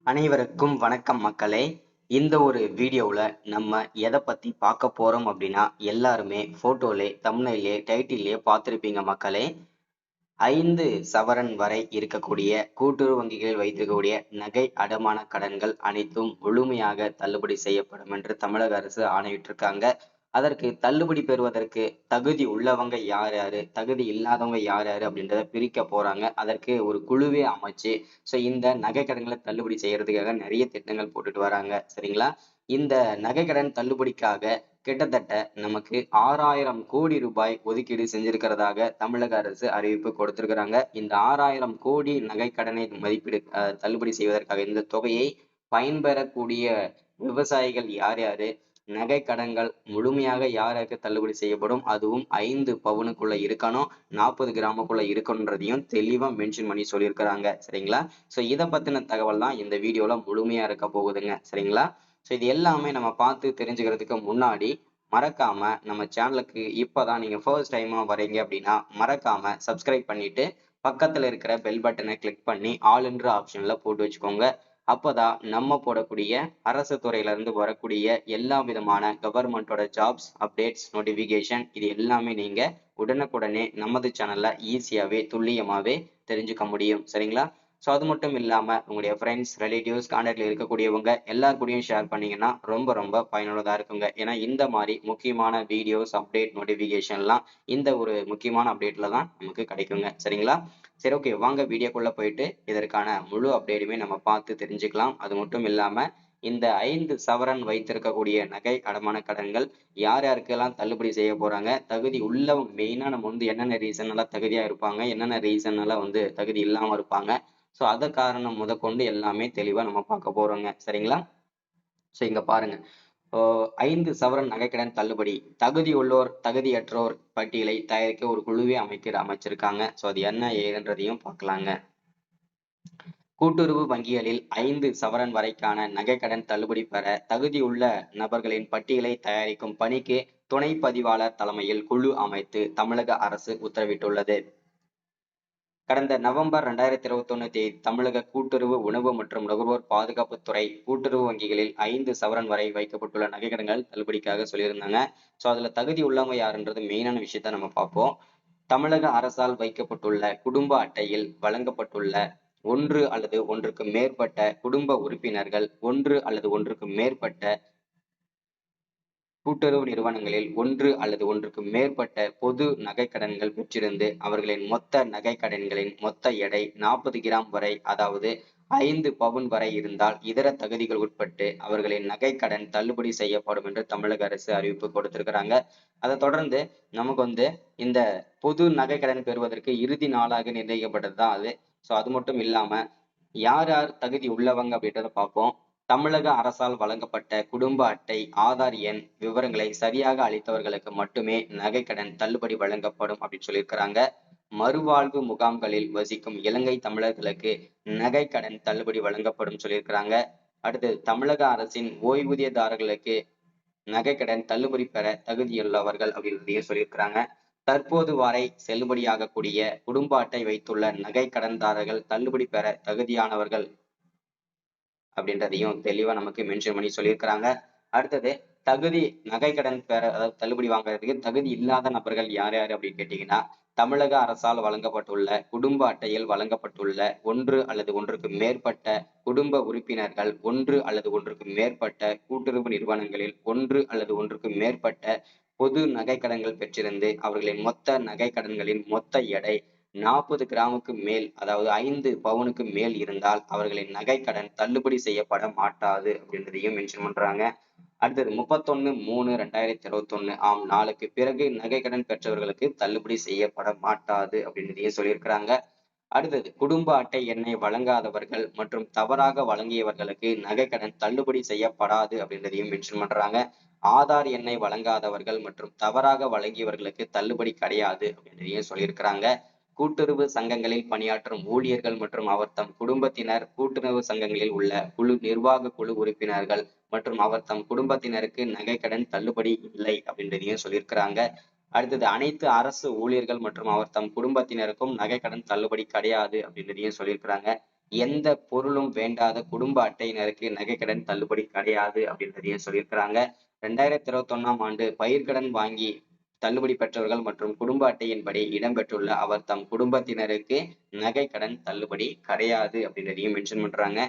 அனைவருக்கும் வணக்கம் மக்களே. இந்த ஒரு வீடியோவில் நம்ம எதை பற்றி பார்க்க போகிறோம் அப்படின்னா, எல்லாருமே ஃபோட்டோலே, தம்ப்நெயிலே, டைட்டிலே பார்த்துருப்பீங்க மக்களே. 5 சவரன் வரை இருக்கக்கூடிய கூட்டுறவு வங்கிகளில் வைத்திருக்கக்கூடிய நகை அடமான கடன்கள் அனைத்தும் முழுமையாக தள்ளுபடி செய்யப்படும் என்று தமிழக அரசு ஆணையிட்டிருக்காங்க. அதற்கு தள்ளுபடி பெறுவதற்கு தகுதி உள்ளவங்க யார் யாரு, தகுதி இல்லாதவங்க யார் யாரு அப்படின்றத பிரிக்க போறாங்க. அதற்கு ஒரு குழுவே அமைச்சு இந்த நகை கடன்களை தள்ளுபடி செய்யறதுக்காக நிறைய திட்டங்கள் போட்டுட்டு வராங்க. சரிங்களா? இந்த நகை கடன் தள்ளுபடிக்காக கிட்டத்தட்ட நமக்கு 6000 கோடி ரூபாய் ஒதுக்கீடு செஞ்சிருக்கிறதாக தமிழக அரசு அறிவிப்பு கொடுத்திருக்கிறாங்க. இந்த 6000 கோடி நகை கடனை மதிப்பீடு தள்ளுபடி செய்வதற்காக இந்த தொகையை பயன்பெறக்கூடிய விவசாயிகள் யார் யாரு, நகை கடன்கள் முழுமையாக யாருக்கு தள்ளுபடி செய்யப்படும், அதுவும் 5 பவுனுக்குள்ள இருக்கணும், 40 கிராமுக்குள்ள இருக்கணுன்றதையும் தெளிவா மென்ஷன் பண்ணி சொல்லியிருக்கிறாங்க. சரிங்களா? இதை பத்தின தகவல் தான் இந்த வீடியோல முழுமையா இருக்க போகுதுங்க. சரிங்களா? இது எல்லாமே நம்ம பார்த்து தெரிஞ்சுக்கிறதுக்கு முன்னாடி மறக்காம நம்ம சேனலுக்கு இப்பதான் நீங்க ஃபர்ஸ்ட் டைமா வரீங்க அப்படின்னா மறக்காம சப்ஸ்கிரைப் பண்ணிட்டு பக்கத்துல இருக்கிற பெல் பட்டனை கிளிக் பண்ணி ஆல் என்ற ஆப்ஷன்ல போட்டு வச்சுக்கோங்க. அப்பதான் நம்ம போடக்கூடிய அரசு துறையில இருந்து வரக்கூடிய எல்லா விதமான கவர்மெண்டோட ஜாப்ஸ் அப்டேட்ஸ் நோட்டிபிகேஷன் இது எல்லாமே நீங்க உடனுக்குடனே நமது சேனல்ல ஈஸியாவே துல்லியமாவே தெரிஞ்சுக்க முடியும். சரிங்களா? அது மட்டும் இல்லாம உங்களுடைய ஃப்ரெண்ட்ஸ், ரிலேட்டிவ்ஸ், கான்டாக்ட்ல இருக்கக்கூடியவங்க எல்லார் கூடயும் ஷேர் பண்ணீங்கன்னா ரொம்ப பயனுள்ளதா இருக்குங்க. ஏன்னா இந்த மாதிரி முக்கியமான வீடியோஸ், அப்டேட், நோட்டிபிகேஷன்லாம் இந்த ஒரு முக்கியமான அப்டேட்ல தான் நமக்கு கிடைக்குங்க. சரிங்களா? சரி, ஓகே, வாங்க வீடியோக்குள்ள போயிட்டு இதற்கான முழு அப்டேட்டுமே நம்ம பார்த்து தெரிஞ்சுக்கலாம். அது மட்டும் இல்லாம இந்த 5 சவரன் வைத்திருக்கக்கூடிய நகை அடமான கடன்கள் யார் யாருக்கெல்லாம் தள்ளுபடி செய்ய போறாங்க, தகுதி உள்ளவங்க மெயினா நம்ம என்னென்ன ரீசன்னால தகுதியா இருப்பாங்க, என்னென்ன ரீசன்னால தகுதி இல்லாம இருப்பாங்க, அத காரணம் முதற்கொண்டு எல்லாமே தெளிவா நம்ம பார்க்க போறோங்க. சரிங்களா? இங்க பாருங்க. 5 சவரன் நகைக்கடன் தள்ளுபடி. தகுதி உள்ளோர், தகுதியற்றோர் பட்டியலை தயாரிக்க ஒரு குழுவே அமைச்சிருக்காங்க. அது என்ன ஏதுன்றதையும் பார்க்கலாங்க. கூட்டுறவு வங்கிகளில் 5 சவரன் வரைக்கான நகைக்கடன் தள்ளுபடி பெற தகுதியுள்ள நபர்களின் பட்டியலை தயாரிக்கும் பணிக்கு துணை பதிவாளர் தலைமையில் குழு அமைத்து தமிழக அரசு உத்தரவிட்டுள்ளது. கடந்த நவம்பர் 2021 தேதி தமிழக கூட்டுறவு உணவு மற்றும் நுகர்வோர் பாதுகாப்புத்துறை கூட்டுறவு வங்கிகளில் 5 சவரன் வரை வைக்கப்பட்டுள்ள நகைக்கடன்கள் தள்ளுபடிக்காக சொல்லியிருந்தாங்க. அதுல தகுதி உள்ளவங்க யாருன்றது மெயினான விஷயத்த நம்ம பார்ப்போம். தமிழக அரசால் வைக்கப்பட்டுள்ள குடும்ப அட்டையில் வழங்கப்பட்டுள்ள ஒன்று அல்லது ஒன்றுக்கு மேற்பட்ட குடும்ப உறுப்பினர்கள், ஒன்று அல்லது ஒன்றுக்கு மேற்பட்ட கூட்டுறவு நிறுவனங்களில் ஒன்று அல்லது ஒன்றுக்கு மேற்பட்ட பொது நகைக்கடன்கள் பெற்றிருந்து அவர்களின் மொத்த நகைக்கடன்களின் மொத்த எடை 40 கிராம் வரை, அதாவது 5 பவுன் வரை இருந்தால் இதர தகுதிகள் உட்பட்டு அவர்களின் நகைக்கடன் தள்ளுபடி செய்யப்படும் என்று தமிழக அரசு அறிவிப்பு கொடுத்திருக்கிறாங்க. அதை தொடர்ந்து நமக்கு இந்த பொது நகைக்கடன் பெறுவதற்கு இறுதி நாளாக நிர்ணயிக்கப்பட்டதுதான் அது. அது மட்டும் இல்லாம யார் யார் தகுதி உள்ளவங்க அப்படின்றத பார்ப்போம். தமிழக அரசால் வழங்கப்பட்ட குடும்ப அட்டை, ஆதார் எண் விவரங்களை சரியாக அளித்தவர்களுக்கு மட்டுமே நகைக்கடன் தள்ளுபடி வழங்கப்படும் அப்படின்னு சொல்லியிருக்கிறாங்க. மறுவாழ்வு முகாம்களில் வசிக்கும் இலங்கை தமிழர்களுக்கு நகைக்கடன் தள்ளுபடி வழங்கப்படும் சொல்லியிருக்கிறாங்க. அடுத்து தமிழக அரசின் ஓய்வூதியதாரர்களுக்கு நகைக்கடன் தள்ளுபடி பெற தகுதியுள்ளவர்கள் அப்படின்றதையும் சொல்லியிருக்கிறாங்க. தற்போது வரை செல்லுபடியாகக்கூடிய குடும்ப அட்டை வைத்துள்ள நகை கடன்தாரர்கள் தள்ளுபடி பெற தகுதியானவர்கள் அப்படின்றதையும் தெளிவா நமக்கு மென்ஷன் பண்ணி சொல்லியிருக்கிறாங்க. அடுத்தது தகுதி நகை கடன் பெற, அதாவது தள்ளுபடி வாங்குறதுக்கு தகுதி இல்லாத நபர்கள் யார் யாரு அப்படின்னு கேட்டீங்கன்னா, தமிழக அரசால் வழங்கப்பட்டுள்ள குடும்ப அட்டையில் வழங்கப்பட்டுள்ள ஒன்று அல்லது ஒன்றுக்கு மேற்பட்ட குடும்ப உறுப்பினர்கள், ஒன்று அல்லது ஒன்றுக்கு மேற்பட்ட கூட்டுறவு நிறுவனங்களில் ஒன்று அல்லது ஒன்றுக்கு மேற்பட்ட பொது நகைக்கடன்கள் பெற்றிருந்து அவர்களின் மொத்த நகைக்கடன்களின் மொத்த எடை 40 கிராமுக்கு மேல், அதாவது 5 பவுனுக்கு மேல் இருந்தால் அவர்களின் நகைக்கடன் தள்ளுபடி செய்யப்பட மாட்டாது அப்படின்றதையும் மென்ஷன் பண்றாங்க. அடுத்தது 31/3/2021 ஆம் நாளுக்கு பிறகு நகைக்கடன் பெற்றவர்களுக்கு தள்ளுபடி செய்யப்பட மாட்டாது அப்படின்றதையும் சொல்லியிருக்கிறாங்க. அடுத்தது குடும்ப அட்டை எண்ணை வழங்காதவர்கள் மற்றும் தவறாக வழங்கியவர்களுக்கு நகைக்கடன் தள்ளுபடி செய்யப்படாது அப்படின்றதையும் மென்ஷன் பண்றாங்க. ஆதார் எண்ணை வழங்காதவர்கள் மற்றும் தவறாக வழங்கியவர்களுக்கு தள்ளுபடி கிடையாது அப்படின்றதையும் சொல்லியிருக்கிறாங்க. கூட்டுறவு சங்கங்களில் பணியாற்றும் ஊழியர்கள் மற்றும் அவர் தம் குடும்பத்தினர், கூட்டுறவு சங்கங்களில் உள்ள நிர்வாக குழு உறுப்பினர்கள் மற்றும் அவர் தம் குடும்பத்தினருக்கு நகைக்கடன் தள்ளுபடி இல்லை அப்படின்றதையும் சொல்லியிருக்கிறாங்க. அடுத்தது அனைத்து அரசு ஊழியர்கள் மற்றும் அவர் தம் குடும்பத்தினருக்கும் நகைக்கடன் தள்ளுபடி கிடையாது அப்படின்றதையும் சொல்லியிருக்கிறாங்க. எந்த பொருளும் வேண்டாத குடும்ப அட்டையினருக்கு நகைக்கடன் தள்ளுபடி கிடையாது அப்படின்றதையும் சொல்லியிருக்கிறாங்க. 2021ஆம் ஆண்டு பயிர்க்கடன் வாங்கி தள்ளுபடி பெற்றவர்கள் மற்றும் குடும்ப அட்டையின்படி இடம்பெற்றுள்ள அவர் தம் குடும்பத்தினருக்கு நகைக்கடன் தள்ளுபடி கிடையாது அப்படின்றதையும் மென்ஷன் பண்றாங்க.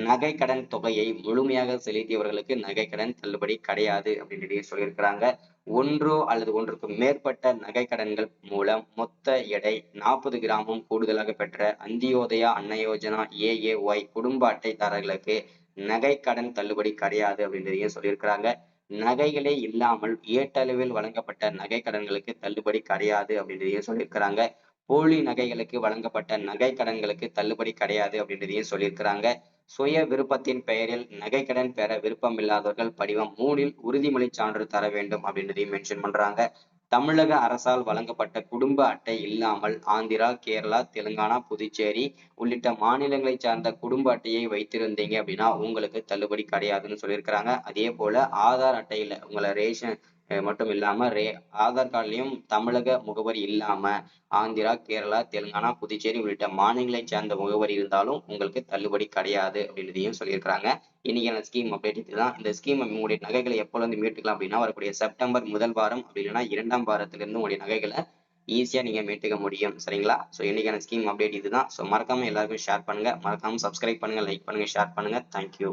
நகைக்கடன் தொகையை முழுமையாக செலுத்தியவர்களுக்கு நகைக்கடன் தள்ளுபடி கிடையாது அப்படின்றதையும் சொல்லியிருக்கிறாங்க. ஒன்றோ அல்லது ஒன்றுக்கு மேற்பட்ட நகைக்கடன்கள் மூலம் மொத்த எடை 40 கிராமும் கூடுதலாக பெற்ற அந்தியோதயா அன்ன யோஜனா AAY குடும்ப அட்டைதாரர்களுக்கு நகைக்கடன் தள்ளுபடி கிடையாது அப்படின்றதையும் சொல்லியிருக்கிறாங்க. நகைகளே இல்லாமல் ஏட்டளவில் வழங்கப்பட்ட நகை கடன்களுக்கு தள்ளுபடி கிடையாது அப்படின்றதையும் சொல்லியிருக்கிறாங்க. போலி நகைகளுக்கு வழங்கப்பட்ட நகை கடன்களுக்கு தள்ளுபடி கிடையாது அப்படின்றதையும் சொல்லியிருக்கிறாங்க. சுய விருப்பத்தின் பெயரில் நகைக்கடன் பெற விருப்பமில்லாதவர்கள் படிவம் 3இல் உறுதிமொழி சான்று தர வேண்டும் அப்படின்றதையும் மென்ஷன் பண்றாங்க. தமிழக அரசால் வழங்கப்பட்ட குடும்ப அட்டை இல்லாமல் ஆந்திரா, கேரளா, தெலுங்கானா, புதுச்சேரி உள்ளிட்ட மாநிலங்களை சார்ந்த குடும்ப அட்டையை வைத்திருந்தீங்க அப்படின்னா உங்களுக்கு தள்ளுபடி கிடையாதுன்னு சொல்லியிருக்கிறாங்க. அதே போல ஆதார் அட்டையில உங்களை ரேஷன் மட்டும் இல்லாம ஆதார் கார்டுலயும் தமிழக முகவரி இல்லாம ஆந்திரா, கேரளா, தெலுங்கானா, புதுச்சேரி உள்ளிட்ட மாநிலங்களை சேர்ந்த முகவரி இருந்தாலும் உங்களுக்கு தள்ளுபடி கிடையாது அப்படின்றதையும் சொல்லியிருக்கிறாங்க. இன்னைக்கான ஸ்கீம் அப்டேட் இதுதான். இந்த ஸ்கீம் உங்களுடைய நகைகளை எப்போல இருந்து மீட்டுக்கலாம் அப்படின்னா வரக்கூடிய செப்டம்பர் முதல் வாரம் அப்படி இல்லைன்னா 2ஆம் வாரத்திலிருந்து உங்களுடைய நகைகளை ஈஸியா நீங்க மீட்டுக்க முடியும். சரிங்களா? ஸோ இன்னைக்கான ஸ்கீம் அப்டேட் இதுதான். ஸோ மறக்காம எல்லாருக்கும் ஷேர் பண்ணுங்க, மறக்காம சப்ஸ்கிரைப் பண்ணுங்க, லைக் பண்ணுங்க, ஷேர் பண்ணுங்க. தேங்க்யூ.